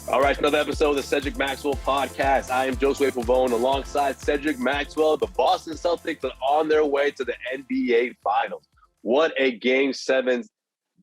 All right, another episode of the Cedric Maxwell podcast. I am Josue Pavon alongside Cedric Maxwell. The Boston Celtics are on their way to the NBA Finals. What a Game 7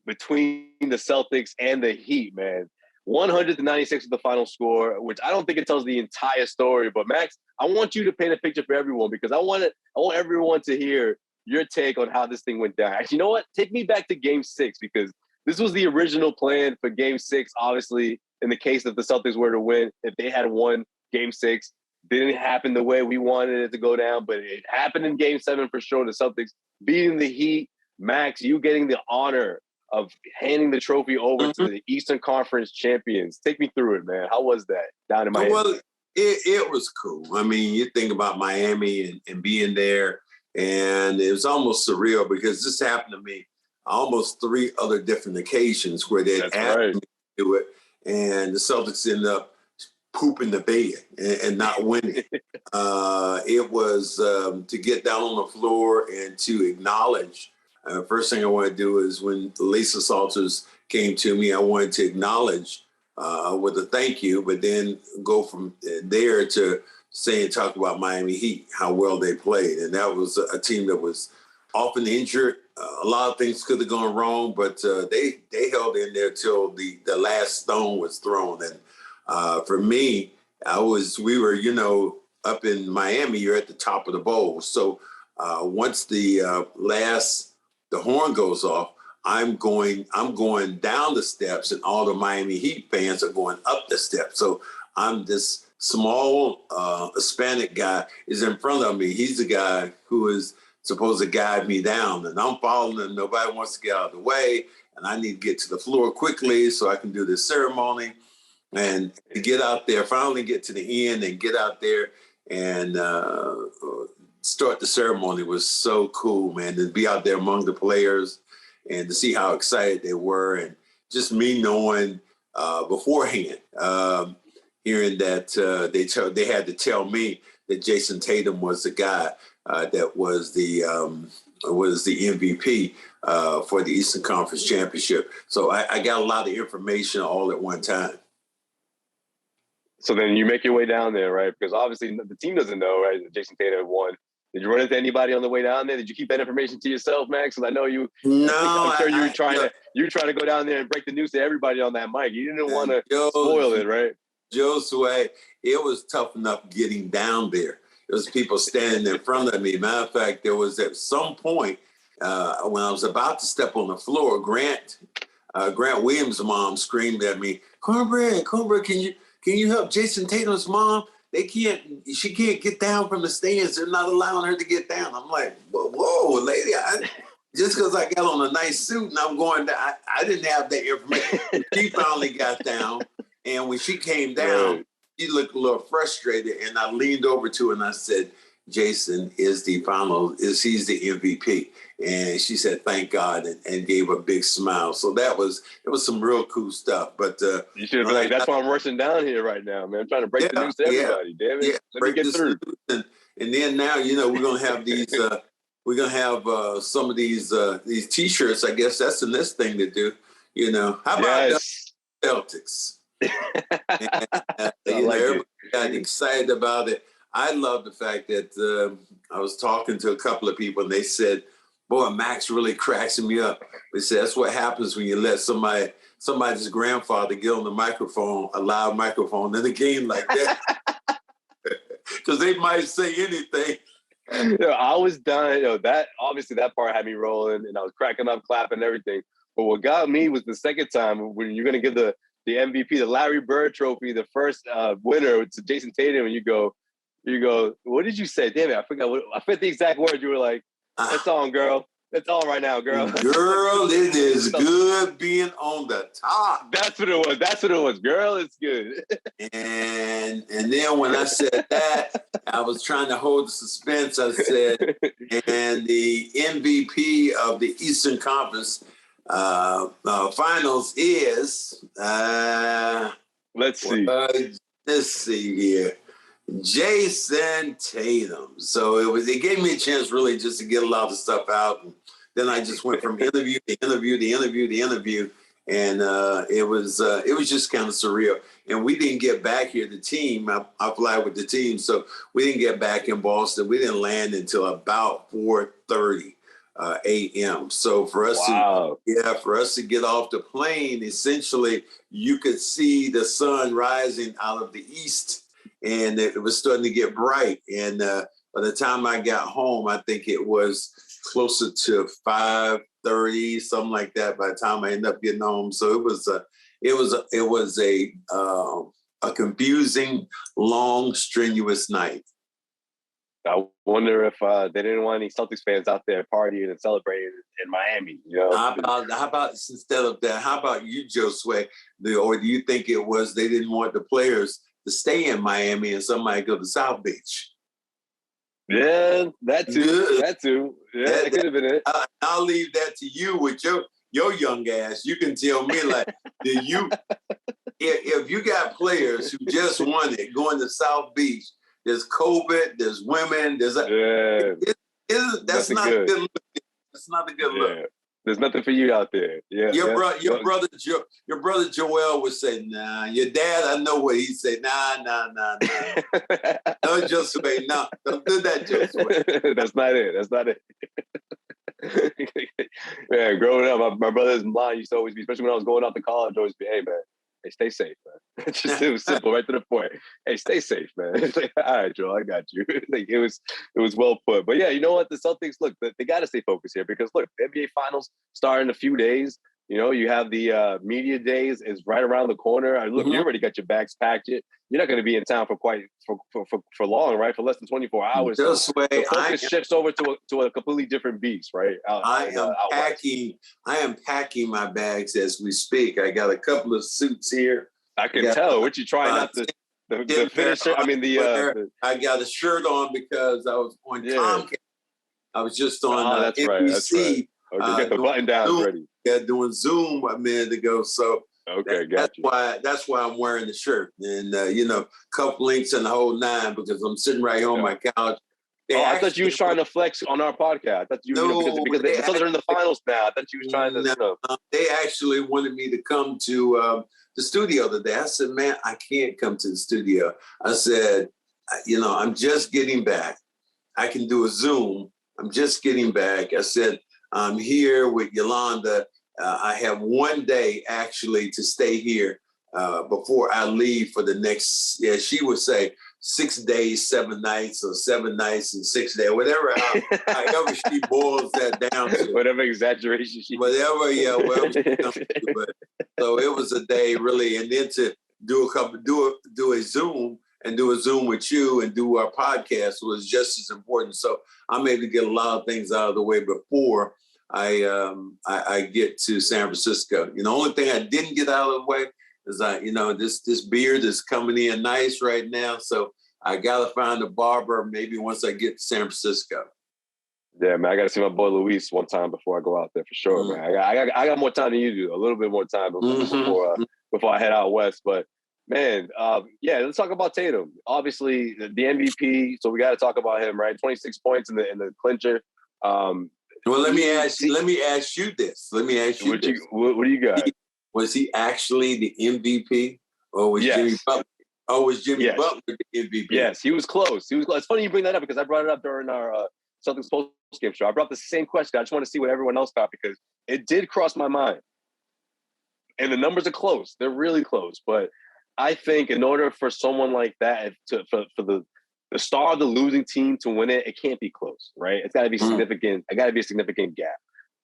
between the Celtics and the Heat, man. 100-96 is the final score, which I don't think it tells the entire story. But, Max, I want you to paint a picture for everyone because I want everyone to hear your take on how this thing went down. Actually, you know what? Take me back to Game 6 because this was the original plan for Game 6, obviously. In the case that the Celtics were to win, if they had won Game 6, didn't happen the way we wanted it to go down, but it happened in Game 7 for sure. The Celtics beating the Heat. Max, you getting the honor of handing the trophy over to the Eastern Conference champions. Take me through it, man. How was that down in Miami? Well, it was cool. I mean, you think about Miami and being there, and it was almost surreal because this happened to me almost 3 other different occasions where they asked me to do it. And the Celtics ended up pooping the bed and not winning. It was to get down on the floor and to acknowledge. First thing I want to do is when the Lisa Salters came to me, I wanted to acknowledge with a thank you, but then go from there to talk about Miami Heat, how well they played. And that was a team that was often injured. A lot of things could have gone wrong, but they held in there till the last stone was thrown. And for me, we were, up in Miami, you're at the top of the bowl. So once the horn goes off, I'm going down the steps, and all the Miami Heat fans are going up the steps. So I'm this small Hispanic guy is in front of me. He's the guy who is supposed to guide me down, and I'm following him. Nobody wants to get out of the way, and I need to get to the floor quickly so I can do this ceremony and get out there, finally get to the end and get out there and start the ceremony. Was so cool, man, to be out there among the players and to see how excited they were, and just me knowing beforehand, hearing that they had to tell me that Jayson Tatum was the guy that was the MVP for the Eastern Conference Championship. So I got a lot of information all at one time. So then you make your way down there, right? Because obviously the team doesn't know, right, that Jayson Tatum won. Did you run into anybody on the way down there? Did you keep that information to yourself, Max? Because I know you. No, I'm sure you were trying to go down there and break the news to everybody on that mic. You didn't want to spoil it, right? Josue, it was tough enough getting down there. There was people standing in front of me. Matter of fact, there was at some point when I was about to step on the floor, Grant Williams' mom screamed at me, Cornbread, can you help Jayson Tatum's mom? She can't get down from the stands. They're not allowing her to get down. I'm like, whoa, lady, just because I got on a nice suit and I'm going down, I didn't have that information. She finally got down, and when she came down, she looked a little frustrated, and I leaned over to her and I said, Jayson is he's the MVP. And she said, thank God, and gave a big smile. So it was some real cool stuff. But you should have been like, that's why I'm rushing down here right now, man. I'm trying to break the news to everybody. Damn it. Yeah, Let me get through. And then now, we're gonna have these some of these T-shirts. I guess that's the next thing to do. How about the Celtics? And, everybody got excited about it. I love the fact that I was talking to a couple of people and they said, boy, Max really cracks me up. They said that's what happens when you let somebody's grandfather get on the microphone, a loud microphone in a game like that. Because they might say anything. I was dying. That obviously that part had me rolling, and I was cracking up, clapping, and everything. But what got me was the second time when you're going to give the MVP, the Larry Bird trophy, the first winner to Jayson Tatum, and you go, what did you say? Damn it, I forgot. I forget the exact words. You were like, "That's on, girl. That's on right now, girl." Girl, it is good being on the top. That's what it was. Girl, it's good. And then when I said that, I was trying to hold the suspense. I said, and the MVP of the Eastern Conference Finals is let's see here. Jayson Tatum. So it gave me a chance really just to get a lot of stuff out. And then I just went from interview to interview to interview to interview. And it was just kind of surreal. And we didn't get back here. The team, I fly with the team, so we didn't get back in Boston. We didn't land until about 4:30 a.m. So for us to get off the plane, essentially, you could see the sun rising out of the east, and it was starting to get bright. And by the time I got home, I think it was closer to 5:30, something like that. By the time I ended up getting home, so it was a confusing, long, strenuous night. I wonder if they didn't want any Celtics fans out there partying and celebrating in Miami. You know, how about instead of that? How about you, Josue? Or do you think it was they didn't want the players to stay in Miami and somebody go to South Beach? Yeah, that too. Yeah, that could have been it. I'll leave that to you with your young ass. You can tell me, like, if you got players who just won it going to South Beach, there's COVID, there's women, that's not good. Good look. That's not a good look. There's nothing for you out there. Yeah. Your brother Joel would say, nah. Your dad, I know what he said. Nah. No, Josue, no. Don't do that, Josue. That's not it. Man, growing up, my brother's mind used to always be, especially when I was going off to college, always be, hey, man, hey, stay safe, man. It was simple, right to the point. Hey, stay safe, man. It's like, all right, Joe, I got you. Like, it was well put. But yeah, you know what? The Celtics, look, they got to stay focused here because, look, the NBA Finals start in a few days. You know, you have the media days is right around the corner. Look, you already got your bags packed. You're not going to be in town for long, right? For less than 24 hours. Just wait. The focus shifts over to a completely different beast, right? I am packing my bags as we speak. I got a couple of suits here. I can tell. What you trying not to the finisher? I mean I got a shirt on because I was on Comcast. I was just on that's NBC. Right. That's right. Okay, get the button down ready. Yeah, doing Zoom a minute ago. So that's why I'm wearing the shirt. And cuff links and the whole nine because I'm sitting right here on my couch. I thought you was trying to flex on our podcast. I thought you because the Celtics are in the finals now. I thought you was trying to. They actually wanted me to come to the studio today. I said, man, I can't come to the studio. I said, I'm just getting back. I can do a Zoom. I'm just getting back. I said, I'm here with Yolanda. I have one day actually to stay here before I leave for the next, she would say 6 days, 7 nights, or 7 nights and 6 days, whatever, however she boils that down to. Whatever exaggeration she whatever she comes to. But, so it was a day really, and then to do a Zoom and do a Zoom with you and do our podcast was just as important. So I'm able to get a lot of things out of the way before I get to San Francisco. The only thing I didn't get out of the way is this beard is coming in nice right now. So I got to find a barber maybe once I get to San Francisco. Yeah, man, I got to see my boy Luis one time before I go out there for sure, man. I got more time than you do, a little bit more time before I head out west. But man, let's talk about Tatum. Obviously, the MVP. So we got to talk about him, right? 26 points in the clincher. Well, let me ask you this. What do you got? Was he actually the MVP, or was Jimmy Butler? Oh, was Jimmy Butler the MVP? Yes, he was close. It's funny you bring that up because I brought it up during our Celtics post-game show. I brought the same question. I just want to see what everyone else thought because it did cross my mind. And the numbers are close. They're really close. But I think in order for someone like that for the star of the losing team to win it, it can't be close, right? It's got to be significant. It got to be a significant gap.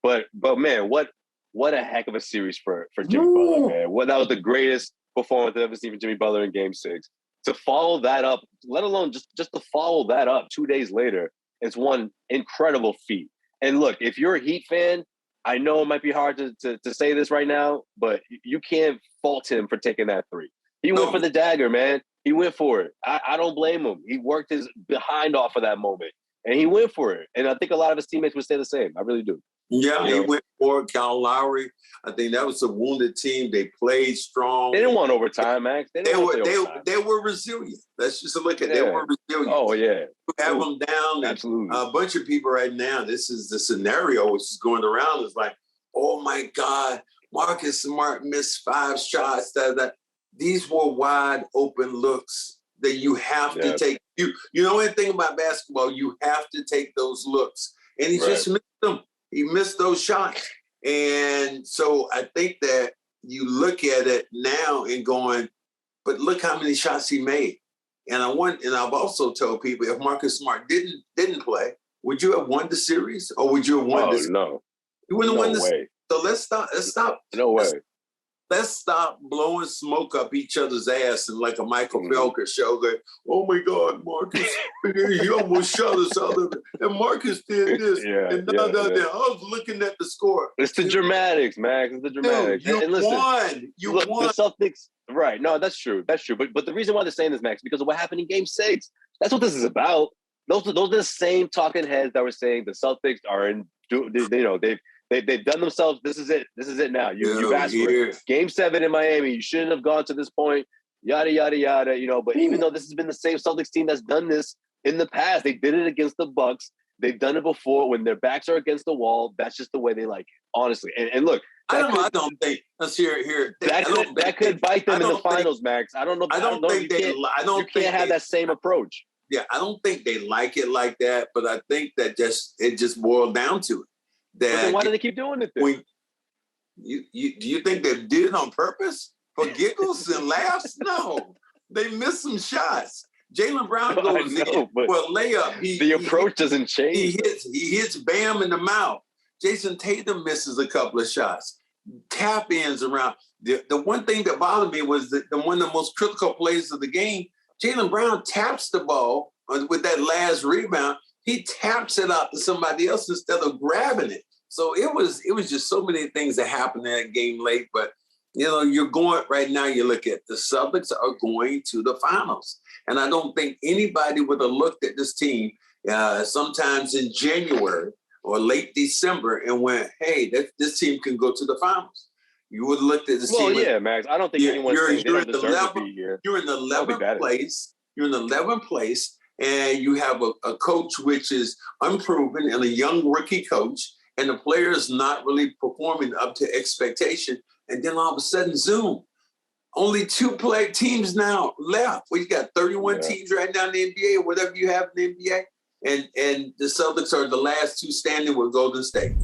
But man, what a heck of a series for Jimmy Butler, man. That was the greatest performance I've ever seen from Jimmy Butler in Game 6. To follow that up, let alone just to follow that up 2 days later, it's one incredible feat. And look, if you're a Heat fan, I know it might be hard to say this right now, but you can't fault him for taking that three. He went for the dagger, man. He went for it. I don't blame him. He worked his behind off of that moment, and he went for it. And I think a lot of his teammates would say the same. I really do. Yeah, he went for it. Kyle Lowry. I think that was a wounded team. They played strong. They didn't want overtime, Max. They were resilient. Let's just look at it. They were resilient. Oh, yeah. Have them down. Absolutely. A bunch of people right now, this is the scenario which is going around is like, oh, my God, Marcus Smart missed 5 shots. These were wide open looks that you have to take. You know anything about basketball, you have to take those looks. And he just missed them. He missed those shots. And so I think that you look at it now and going, but look how many shots he made. And I've also told people, if Marcus Smart didn't play, would you have won the series, or would you have won this? No. You wouldn't have won this. Way. So let's stop. No way. Let's stop blowing smoke up each other's ass and like a Michael Felker show. Like, oh my God, Marcus, he almost shut us out of it. And Marcus did this. I was looking at the score. It's the dramatics, Max. It's the dramatics. Dude, and listen, you won. The Celtics, right. No, that's true. That's true. But the reason why they're saying this, Max, because of what happened in Game 6. That's what this is about. Those are the same talking heads that were saying the Celtics are in, They've done themselves. This is it. This is it now. You've asked for it. Game 7 in Miami. You shouldn't have gone to this point. Yada, yada, yada. But even though this has been the same Celtics team that's done this in the past, they did it against the Bucks. They've done it before when their backs are against the wall. That's just the way they like it, honestly. And look, I don't think. Let's hear it. That could bite them in the finals, Max. I don't know. You can't have that same approach. Yeah, I don't think they like it like that, but I think that it just boiled down to it. Then why do they keep doing it then? Do you think they did it on purpose for giggles and laughs? No, they missed some shots. Jaylen Brown goes in for a layup. The approach doesn't change. He hits Bam in the mouth. Jayson Tatum misses a couple of shots. Tap ins around. The one thing that bothered me was that one of the most critical plays of the game, Jaylen Brown taps the ball with that last rebound. He taps it out to somebody else instead of grabbing it. So it was just so many things that happened in that game late. But, you're going right now, you look at the Celtics are going to the finals. And I don't think anybody would have looked at this team sometimes in January or late December and went, hey, this team can go to the finals. You would have looked at this team. Well, yeah, Max. I don't think anyone's saying they don't deserve to be here. You're in the 11th place. You're in the 11th place. And you have a coach which is unproven and a young rookie coach, and the players not really performing up to expectation. And then all of a sudden, Zoom. Only 2 teams now left. We got 31 teams right now in the NBA, or whatever you have in the NBA. And the Celtics are the last 2 standing with Golden State.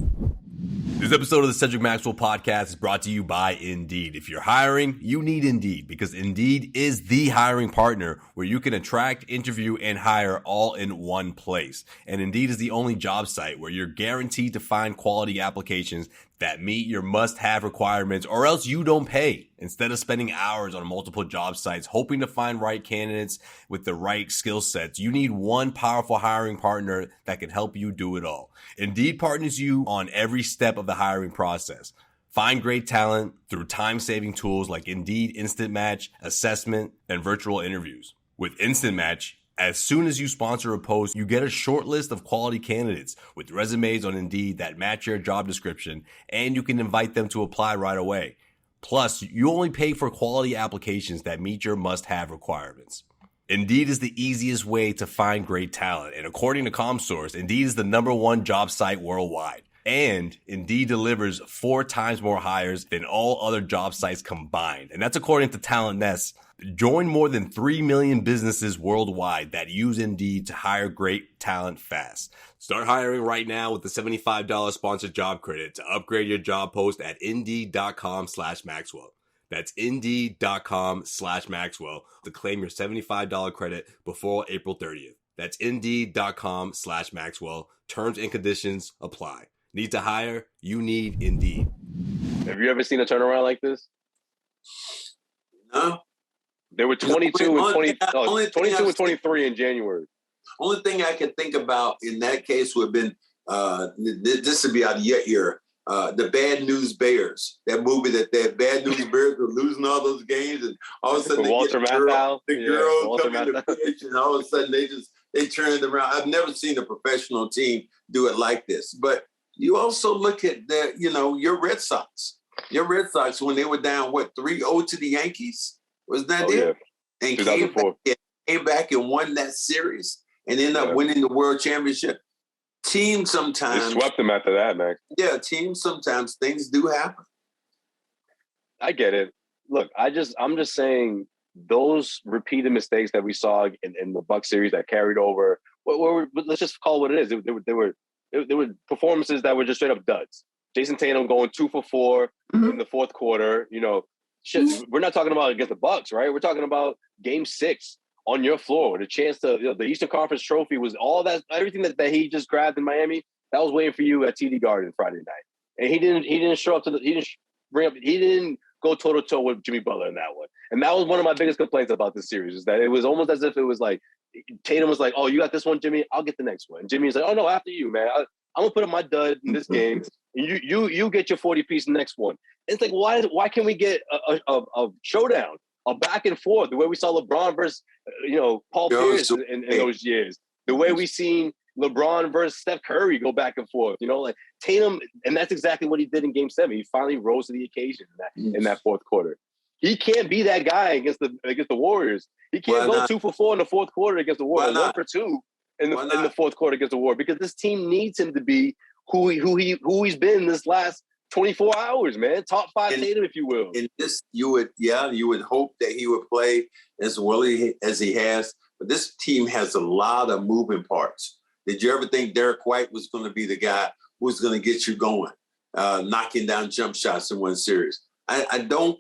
This episode of the Cedric Maxwell Podcast is brought to you by Indeed. If you're hiring, you need Indeed, because Indeed is the hiring partner where you can attract, interview, and hire all in one place. And Indeed is the only job site where you're guaranteed to find quality applications that meet your must-have requirements, or else you don't pay. Instead of spending hours on multiple job sites hoping to find right candidates with the right skill sets, you need one powerful hiring partner that can help you do it all. Indeed partners you on every step of the hiring process. Find great talent through time-saving tools like Indeed Instant Match, assessment, and virtual interviews. With Instant Match, as soon as you sponsor a post, you get a short list of quality candidates with resumes on Indeed that match your job description, and you can invite them to apply right away. Plus, you only pay for quality applications that meet your must-have requirements. Indeed is the easiest way to find great talent, and according to ComSource, Indeed is the #1 job site worldwide. And Indeed delivers 4 times more hires than all other job sites combined. And that's according to CLNS. Join more than 3 million businesses worldwide that use Indeed to hire great talent fast. Start hiring right now with the $75 sponsored job credit to upgrade your job post at Indeed.com/Maxwell. That's Indeed.com/Maxwell to claim your $75 credit before April 30th. That's Indeed.com/Maxwell. Terms and conditions apply. Need to hire? You need Indeed. Have you ever seen a turnaround like this? No. They were 22 and 23 in January. Only thing I can think about in that case would have been, this would be out of your ear, the Bad News Bears. That movie that Bad News Bears were losing all those games, and all of a sudden Walter Matthau, the girls come in the pitch, and all of a sudden they turned around. I've never seen a professional team do it like this. But you also look at your Red Sox. Your Red Sox, when they were down 3-0 to the Yankees. Was that it? Yeah. And came back and won that series and ended up winning the World Championship. Teams sometimes... They swept them after that, Max. Yeah, teams sometimes, things do happen. I get it. Look, I'm just saying those repeated mistakes that we saw in the Buck series that carried over. Let's just call it what it is. They were performances that were just straight up duds. Jayson Tatum going 2 for 4 in the fourth quarter. You know, shit. We're not talking about against the Bucks, right? We're talking about Game 6 on your floor. The chance to the Eastern Conference Trophy was all that, everything that he just grabbed in Miami. That was waiting for you at TD Garden Friday night, and he didn't show up to he didn't go toe to toe with Jimmy Butler in that one. And that was one of my biggest complaints about this series, is that it was almost as if it was like Tatum was like, "Oh, you got this one, Jimmy. I'll get the next one." And Jimmy's like, "Oh no, after you, man. I'm gonna put up my dud in this game, and you get your 40-piece next one." And it's like, why can't we get a showdown, a back and forth, the way we saw LeBron versus Paul Pierce in those years, the way we seen LeBron versus Steph Curry go back and forth, like Tatum, and that's exactly what he did in Game 7. He finally rose to the occasion in that fourth quarter. He can't be that guy against the Warriors. He can't go 2 for 4 in the fourth quarter against the Warriors, 1 for 2 in the fourth quarter against the Warriors, because this team needs him to be who he's been this last 24 hours, man. Top 5 Tatum, if you will. And this, you would hope that he would play as well as he has. But this team has a lot of moving parts. Did you ever think Derek White was going to be the guy who was going to get you going, knocking down jump shots in one series? I don't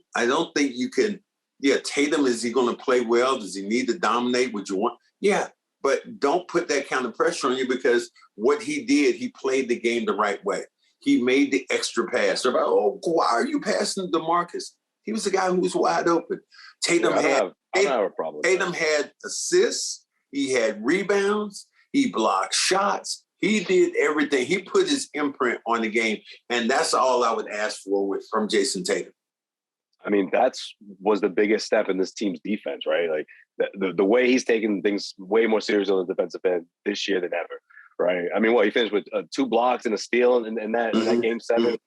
think you can. Yeah, Tatum, is he going to play well? Does he need to dominate? Would you want? Yeah, but don't put that kind of pressure on you, because what he did, he played the game the right way. He made the extra pass. They're like, "Oh, why are you passing to DeMarcus?" He was the guy who was wide open. Tatum had assists. He had rebounds. He blocked shots. He did everything. He put his imprint on the game, and that's all I would ask for from Jayson Tatum. I mean, was the biggest step in this team's defense, right? Like the way he's taking things way more serious on the defensive end this year than ever, right? I mean, he finished with 2 blocks and a steal in that Game 7,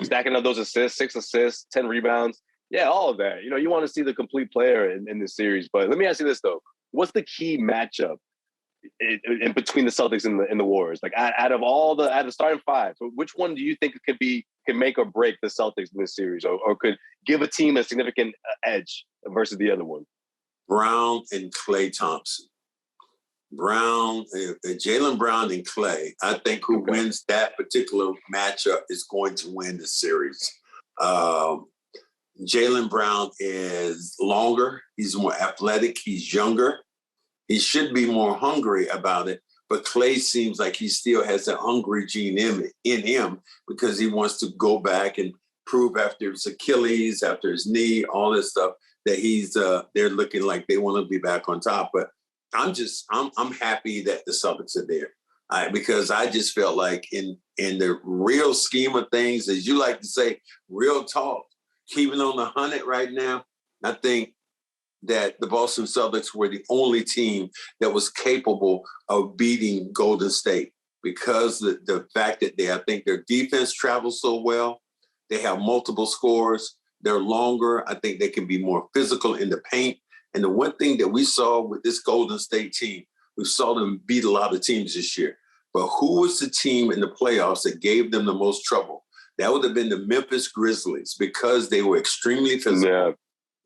stacking up those assists, 6 assists, 10 rebounds. Yeah, all of that. You want to see the complete player in this series. But let me ask you this, though. What's the key matchup in between the Celtics and the Warriors? Like out of the starting 5, which one do you think can make or break the Celtics in this series, or could give a team a significant edge versus the other one? Brown and Klay Thompson. Jaylen Brown and Klay. I think who wins that particular matchup is going to win the series. Jaylen Brown is longer. He's more athletic. He's younger. He should be more hungry about it, but Klay seems like he still has that hungry gene in him, because he wants to go back and prove after his Achilles, after his knee, all this stuff, that they're looking like they want to be back on top. But I'm happy that the Celtics are there, because I just felt like in the real scheme of things, as you like to say, real talk, keeping on the 100 right now, I think that the Boston Celtics were the only team that was capable of beating Golden State, because the fact that I think their defense travels so well. They have multiple scores. They're longer. I think they can be more physical in the paint. And the one thing that we saw with this Golden State team, we saw them beat a lot of teams this year. But who was the team in the playoffs that gave them the most trouble? That would have been the Memphis Grizzlies, because they were extremely physical. Yeah.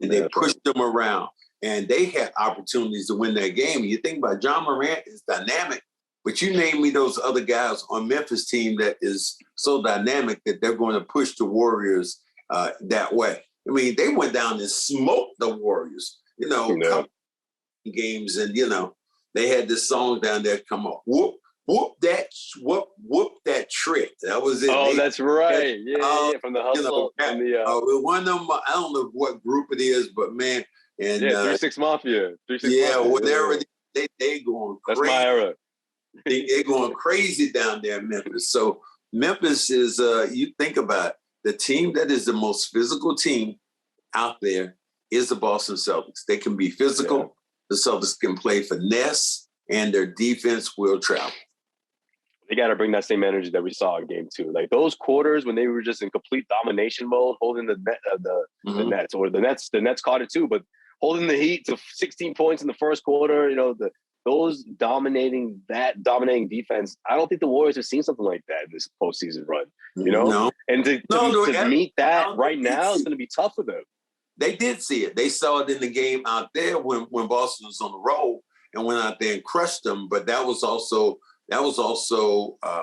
And they pushed them around, and they had opportunities to win that game. And you think about John Morant is dynamic, but you name me those other guys on Memphis team that is so dynamic that they're going to push the Warriors that way. I mean, they went down and smoked the Warriors, games, and they had this song down there come up, whoop that trick. That was it. Oh, that's right. Yeah, from the Hustle. One of them, I don't know what group it is, but man, and 3-6 Mafia. 3-6 yeah, Mafia. whatever. They going crazy. That's my era. They're going crazy down there in Memphis. So Memphis is, you think about it, the team that is the most physical team out there is the Boston Celtics. They can be physical. Yeah. The Celtics can play finesse, and their defense will travel. They got to bring that same energy that we saw in Game 2. Like those quarters when they were just in complete domination mode, holding the Nets, or the Nets caught it too, but holding the Heat to 16 points in the first quarter. Those dominating defense. I don't think the Warriors have seen something like that in this postseason run. you know? No. And to meet that right now is going to be tough for them. They did see it. They saw it in the game out there when Boston was on the road and went out there and crushed them. But that was also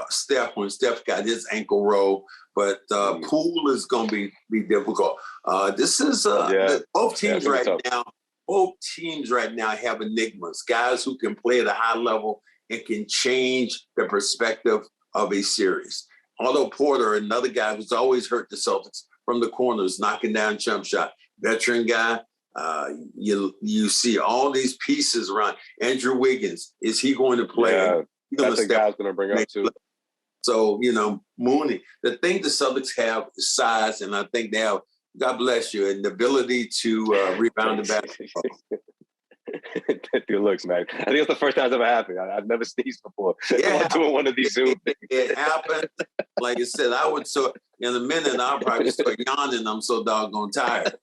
Steph when Steph got his ankle roll. But Poole is going to be difficult. This is both teams right now. Both teams right now have enigmas, guys who can play at a high level and can change the perspective of a series. Otto Porter, another guy who's always hurt the Celtics from the corners, knocking down jump shot. Veteran guy. You see all these pieces around. Andrew Wiggins, is he going to play? Yeah, that's the guy I was going to bring up too. So, Mooney. The thing the Celtics have is size, and I think they have, God bless you, and the ability to rebound the basketball. Good looks, man. I think it's the first time it's ever happened. I've never sneezed before. I'm doing one of these Zoom things. It happened. Like I said, in a minute, I'll probably start yawning. I'm so doggone tired.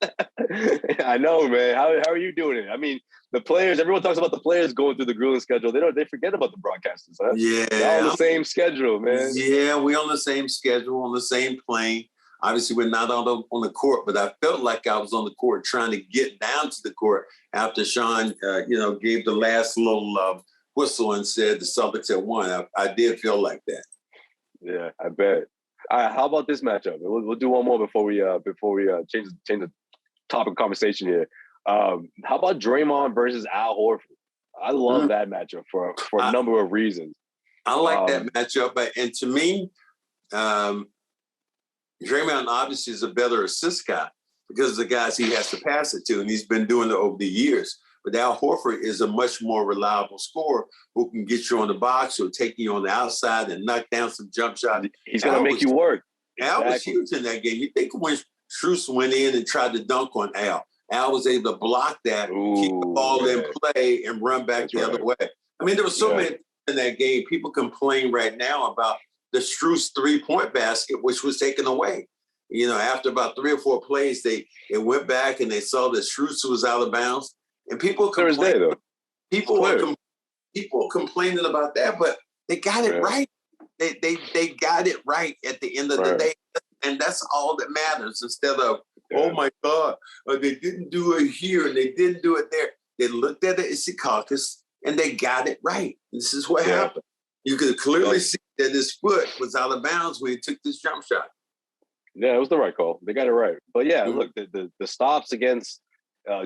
I know, man. How are you doing it? I mean, the players, everyone talks about the players going through the grueling schedule. They forget about the broadcasters, huh? Yeah. They're on the same schedule, man. Yeah, we're on the same schedule, on the same plane. Obviously, we're not on the court, but I felt like I was on the court trying to get down to the court after Sean, gave the last little whistle and said the Celtics had won. I did feel like that. Yeah, I bet. All right, how about this matchup? We'll do one more before we change the topic of conversation here. How about Draymond versus Al Horford? I love that matchup for a number of reasons. I like that matchup, and to me, Draymond obviously is a better assist guy because of the guys he has to pass it to, and he's been doing it over the years. But Al Horford is a much more reliable scorer who can get you on the box or take you on the outside and knock down some jump shots. He's going to make you work. Al was huge in that game. You think when Strus went in and tried to dunk on Al was able to block that, keep the ball in play, and run back the other way. I mean, there were so many in that game. People complain right now about the Strus three-point basket, which was taken away. After about 3 or 4 plays, they went back and they saw that Strus was out of bounds. And people complained. People were complaining about that, but they got it right. They got it right at the end of the day, and that's all that matters. Instead of oh my God, they didn't do it here and they didn't do it there. They looked at it as a caucus and they got it right. This is what happened. You could clearly see that his foot was out of bounds when he took this jump shot. Yeah, it was the right call. They got it right. But look, the stops against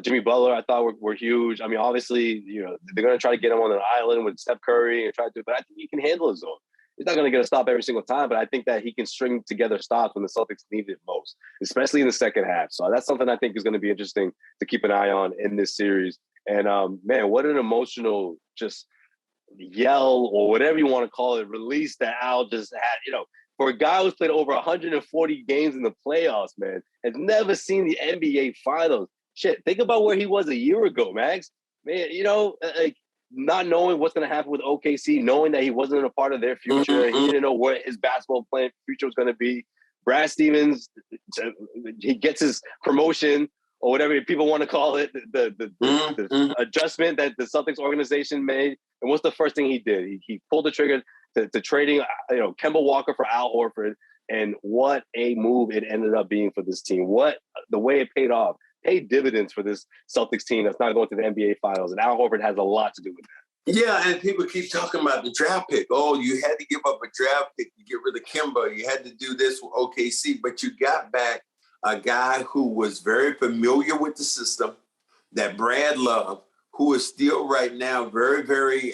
Jimmy Butler, I thought were huge. I mean, obviously, they're going to try to get him on an island with Steph Curry and try to do it, but I think he can handle his own. He's not going to get a stop every single time, but I think that he can string together stops when the Celtics need it most, especially in the second half. So that's something I think is going to be interesting to keep an eye on in this series. And man, what an emotional just yell or whatever you want to call it, release that Al just had, for a guy who's played over 140 games in the playoffs, man, has never seen the NBA Finals. Shit, think about where he was a year ago, Max. Man, like not knowing what's going to happen with OKC, knowing that he wasn't a part of their future. He didn't know what his basketball playing future was going to be. Brad Stevens, he gets his promotion or whatever people want to call it, the adjustment that the Celtics organization made. And what's the first thing he did? He pulled the trigger to trading, Kemba Walker for Al Horford. And what a move it ended up being for this team. The way it paid off. Paid dividends for this Celtics team that's not going to the NBA Finals. And Al Horford has a lot to do with that. Yeah, and people keep talking about the draft pick. Oh, you had to give up a draft pick to get rid of Kemba. You had to do this with OKC, but you got back a guy who was very familiar with the system, that Brad loved, who is still right now very, very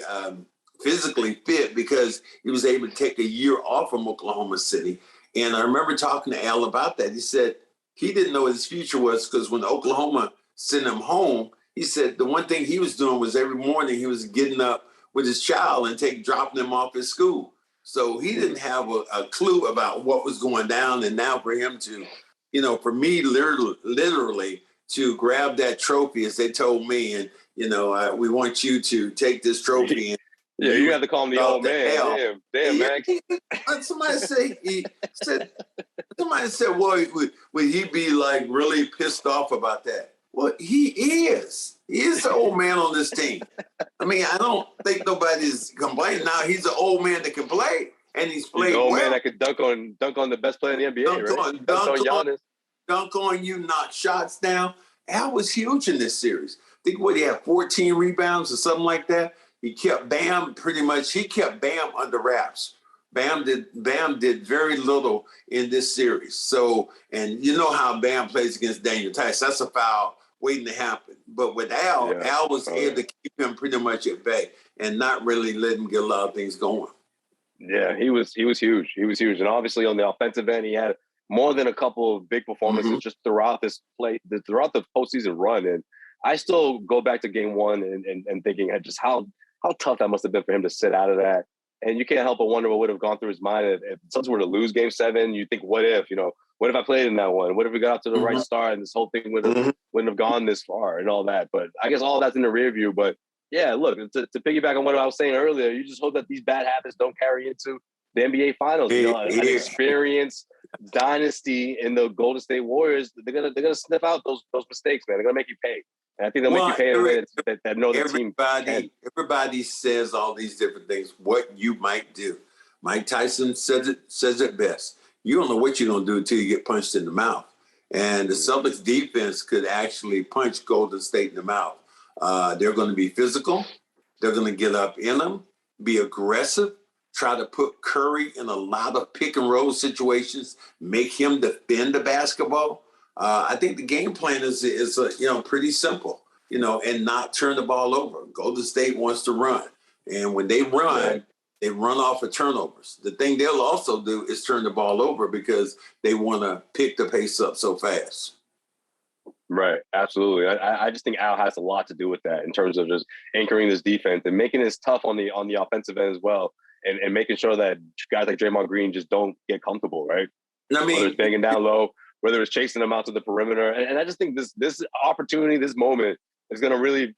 physically fit because he was able to take a year off from Oklahoma City. And I remember talking to Al about that. He said, he didn't know what his future was because when Oklahoma sent him home, he said the one thing he was doing was every morning he was getting up with his child and dropping him off at school. So he didn't have a clue about what was going down. And now for him to, for me, literally to grab that trophy, as they told me, and, we want you to take this trophy. And yeah, you have to call him the old man. Damn, Max. Somebody said, well, would he be like really pissed off about that? Well, he is. He is the old man on this team. I mean, I don't think nobody's complaining. Now he's an old man that can play. and he's played well. well. Man, I could dunk on the best player in the NBA, Dunk right? on Giannis. Dunk on you, knock shots down. Al was huge in this series. I think he had 14 rebounds or something like that. He kept Bam under wraps. Bam did very little in this series. So, and you know how Bam plays against Daniel Tice. That's a foul waiting to happen. But with Al, Al was able to keep him pretty much at bay and not really let him get a lot of things going. Yeah, he was huge. He was huge. And obviously on the offensive end, he had more than a couple of big performances just throughout throughout the postseason run. And I still go back to game one and thinking just how tough that must have been for him to sit out of that. And you can't help but wonder what would have gone through his mind if Suns were to lose game 7. You think, what if I played in that one? What if we got off to the right start and this whole thing wouldn't have gone this far and all that? But I guess all that's in the rear view. But yeah, look, to piggyback on what I was saying earlier, you just hope that these bad habits don't carry into the NBA Finals. An experienced dynasty in the Golden State Warriors, they're gonna sniff out those mistakes, man. They're gonna make you pay. And I think they'll make you pay in a way that know the team can. Everybody says all these different things, what you might do. Mike Tyson says it best. You don't know what you're going to do until you get punched in the mouth. And the Celtics defense could actually punch Golden State in the mouth. They're going to be physical. They're going to get up in them, be aggressive, try to put Curry in a lot of pick and roll situations, make him defend the basketball. I think the game plan is pretty simple, and not turn the ball over. Golden State wants to run. And when they run, they run off of turnovers. The thing they'll also do is turn the ball over because they want to pick the pace up so fast. Right, absolutely. I just think Al has a lot to do with that in terms of just anchoring this defense and making this tough on the offensive end as well, and making sure that guys like Draymond Green just don't get comfortable, right? I mean, whether it's banging down low, whether it's chasing them out to the perimeter, and I just think this opportunity, this moment is going to really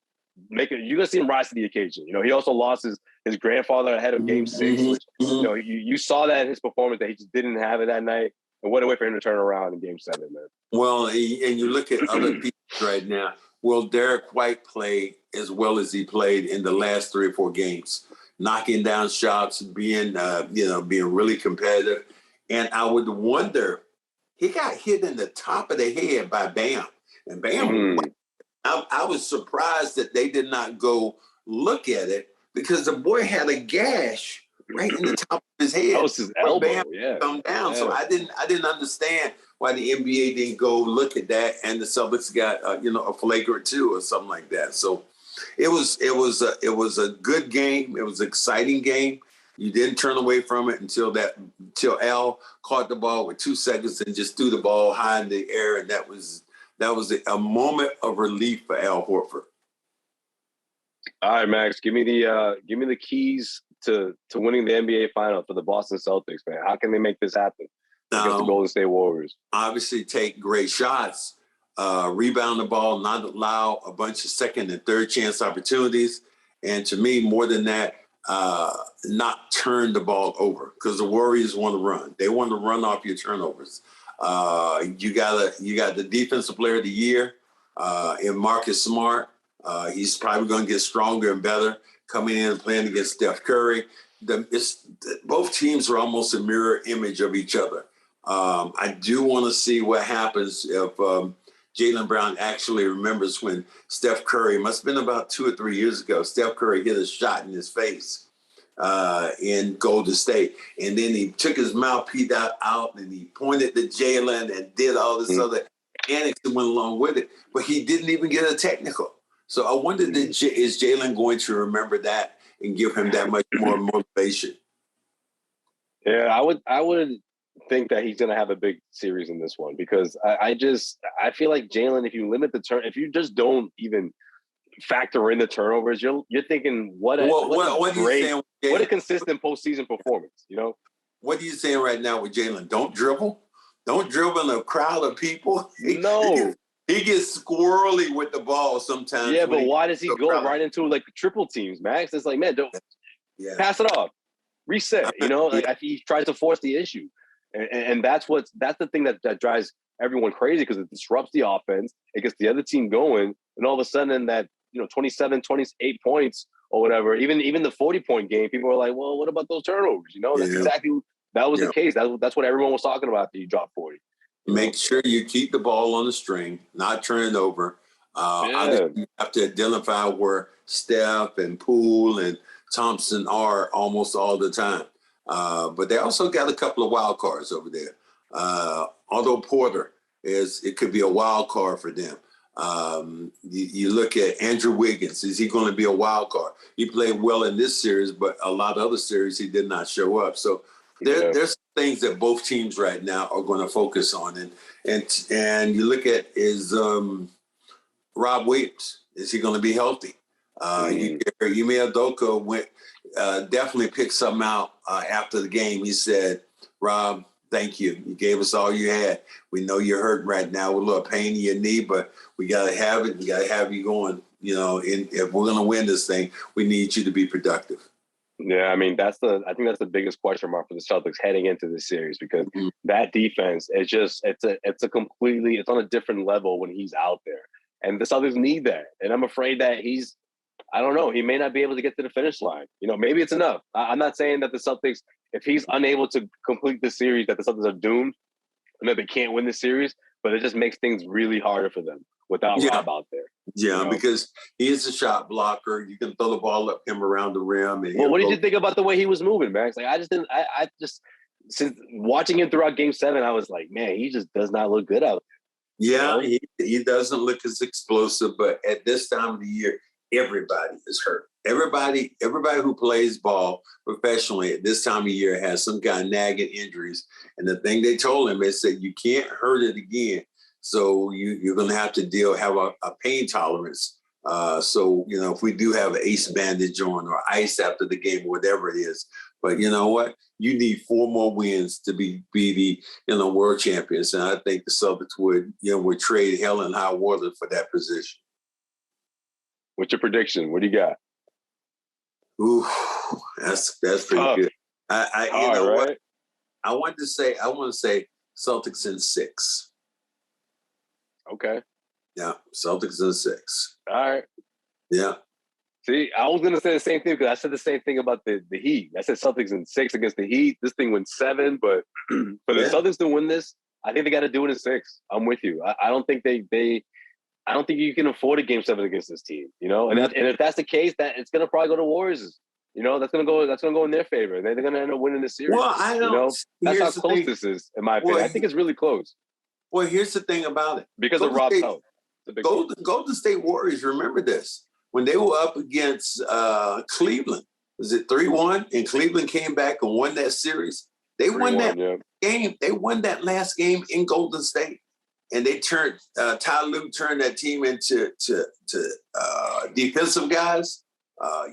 make it. You're going to see him rise to the occasion. He also lost his grandfather ahead of Game 6, which you saw that in his performance that he just didn't have it that night. And what a way for him to turn around in Game 7, man. Well, and you look at other people right now. Will Derek White play as well as he played in the last 3 or 4 games, knocking down shots, being really competitive? And I would wonder, he got hit in the top of the head by Bam, and Bam. I was surprised that they did not go look at it because the boy had a gash right in the top of his head. That was his elbow. Bam come down. Yeah. So I didn't understand why the NBA didn't go look at that, and the Celtics got a flagrant 2 or something like that. So it was a good game. It was an exciting game. You didn't turn away from it until Al caught the ball with 2 seconds and just threw the ball high in the air, and that was a moment of relief for Al Horford. All right, Max, give me the keys to winning the NBA Final for the Boston Celtics, man. How can they make this happen against the Golden State Warriors? Obviously, take great shots, rebound the ball, not allow a bunch of second and third chance opportunities, and to me, more than that, not turn the ball over because the Warriors want to run. They want to run off your turnovers. You got the defensive player of the year in Marcus Smart. He's probably going to get stronger and better coming in and playing against Steph Curry. Both teams are almost a mirror image of each other. I do want to see what happens if Jaylen Brown actually remembers when Steph Curry, must have been about 2 or 3 years ago, Steph Curry hit a shot in his face in Golden State. And then he took his mouthpiece out and he pointed to Jaylen and did all this other antics that went along with it. But he didn't even get a technical. So I wonder, is Jaylen going to remember that and give him that much more motivation? Yeah, I would think that he's going to have a big series in this one because I feel like Jaylen, if you limit if you just don't even factor in the turnovers, you're thinking what a consistent postseason performance, What are you saying right now with Jaylen? Don't dribble in a crowd of people. No. He gets squirrely with the ball sometimes. Yeah, but why does he go right into like triple teams, Max? It's like, man, don't pass it off, reset. Like he tries to force the issue, and that's the thing that drives everyone crazy because it disrupts the offense. It gets the other team going, and all of a sudden that 27, 28 points or whatever. Even the 40-point game, people were like, well, what about those turnovers? That's exactly that was the case. That's what everyone was talking about. That you dropped 40. Make sure you keep the ball on the string, not turn it over. Obviously, you have to identify where Steph and Poole and Thompson are almost all the time. But they also got a couple of wild cards over there. Although Porter it could be a wild card for them. You look at Andrew Wiggins. Is he going to be a wild card? He played well in this series, but a lot of other series he did not show up. So there's things that both teams right now are going to focus on. And you look at Rob Williams. Is he going to be healthy? Ime Udoka definitely picked something out after the game. He said, Rob, thank you. You gave us all you had. We know you're hurt right now with a little pain in your knee, but we got to have it. We got to have you going. If we're going to win this thing, we need you to be productive. Yeah, I mean, I think that's the biggest question mark for the Celtics heading into this series, because that defense it's on a different level when he's out there. And the Celtics need that. And I'm afraid that I don't know, he may not be able to get to the finish line. Maybe it's enough. I'm not saying that the Celtics, if he's unable to complete the series, that the Celtics are doomed and that they can't win the series, but it just makes things really harder for them without Rob out there. Yeah, because he is a shot blocker. You can throw the ball up him around the rim. And what did you think about the way he was moving, Max? Like, I just since watching him throughout Game 7, I was like, man, he just does not look good out there. Yeah, he doesn't look as explosive, but at this time of the year, everybody is hurt. Everybody who plays ball professionally at this time of year has some kind of nagging injuries. And the thing they told him is that you can't hurt it again. So you're going to have to have a pain tolerance. So, if we do have an ace bandage on or ice after the game, whatever it is. But you know what? You need 4 more wins to be the world champions. And I think the Celtics would trade hell and high water for that position. What's your prediction? What do you got? Ooh, that's pretty good. What? I want to say Celtics in 6. Okay. Yeah, Celtics in 6. All right. Yeah. See, I was going to say the same thing because I said the same thing about the Heat. I said Celtics in 6 against the Heat. This thing went 7, but for the Celtics to win this, I think they got to do it in 6. I'm with you. I don't think I don't think you can afford a Game 7 against this team. And if that's the case, that it's going to probably go to Warriors. That's going to go in their favor. They're going to end up winning the series. Well, I don't. That's how close this is, in my opinion. I think it's really close. Well, here's the thing about it. Because of Rob's health. Golden State Warriors, remember this. When they were up against Cleveland, was it 3-1? And Cleveland came back and won that series. They won that game. They won that last game in Golden State. And they turned, Ty Lue turned that team into defensive guys.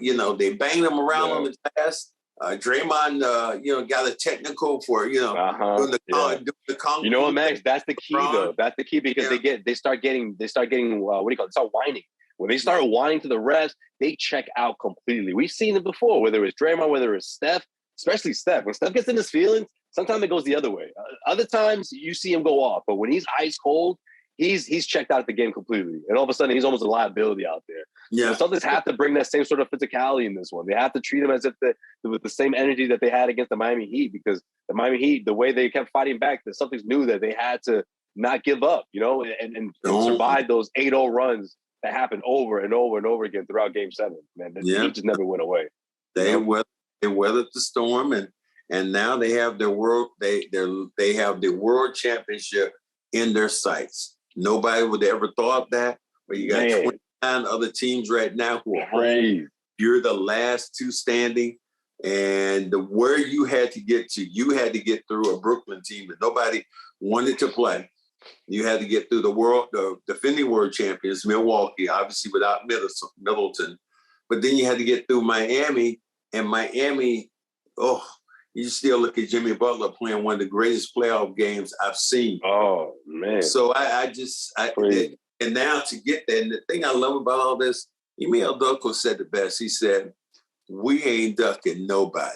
They banged them around on the glass. Draymond, got a technical for, doing the Kong. You know what, Max? That's the key, though. That's the key because they start getting, what do you call it? They start whining. When they start whining to the refs, they check out completely. We've seen it before, whether it's Draymond, whether it's Steph, especially Steph. When Steph gets in his feelings, sometimes it goes the other way. Other times you see him go off, but when he's ice cold, he's checked out the game completely. And all of a sudden, he's almost a liability out there. Yeah. So Celtics have to bring that same sort of physicality in this one. They have to treat him as if with the same energy that they had against the Miami Heat, because the Miami Heat, the way they kept fighting back, the Celtics knew that they had to not give up, and survive those 8-0 runs that happened over and over and over again throughout Game 7. Man, the Heat just never went away. They weathered the storm, and now they have their world. They have the world championship in their sights. Nobody would have ever thought that. But you got 29 other teams right now who are home. You're the last 2 standing, and where you had to get through a Brooklyn team that nobody wanted to play. You had to get through the defending world champions, Milwaukee, obviously without Middleton. But then you had to get through Miami, and Miami, you still look at Jimmy Butler playing one of the greatest playoff games I've seen. Oh, man. So and now to get there, and the thing I love about all this, Ime Udoka said the best. He said, we ain't ducking nobody.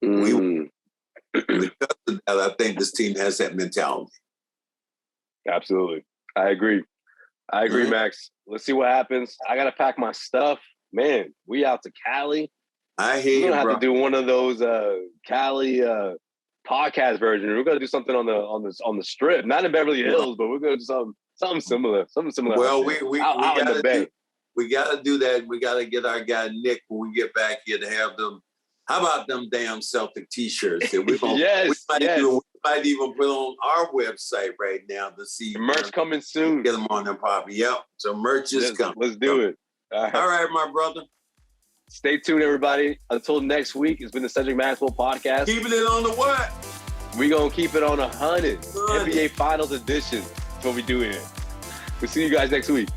Because of that, I think this team has that mentality. Absolutely. I agree, Max. Let's see what happens. I got to pack my stuff. man, we out to Cali. I hear you, We're gonna bro. have to do one of those Cali podcast versions. We're gonna do something on the strip, not in Beverly Hills, but we're gonna do something similar. Well, out in the Bay. We gotta do that. We gotta get our guy Nick when we get back here to have them. How about them damn Celtic T-shirts that we might even put on our website right now to see merch coming soon. Get them on them, Poppy. Yep. So merch is coming. Let's do it. All right, my brother. Stay tuned, everybody. Until next week, it's been the Cedric Maxwell Podcast. Keeping it on the what? We're going to keep it on 100. NBA Finals Edition. That's what we do here. We'll see you guys next week.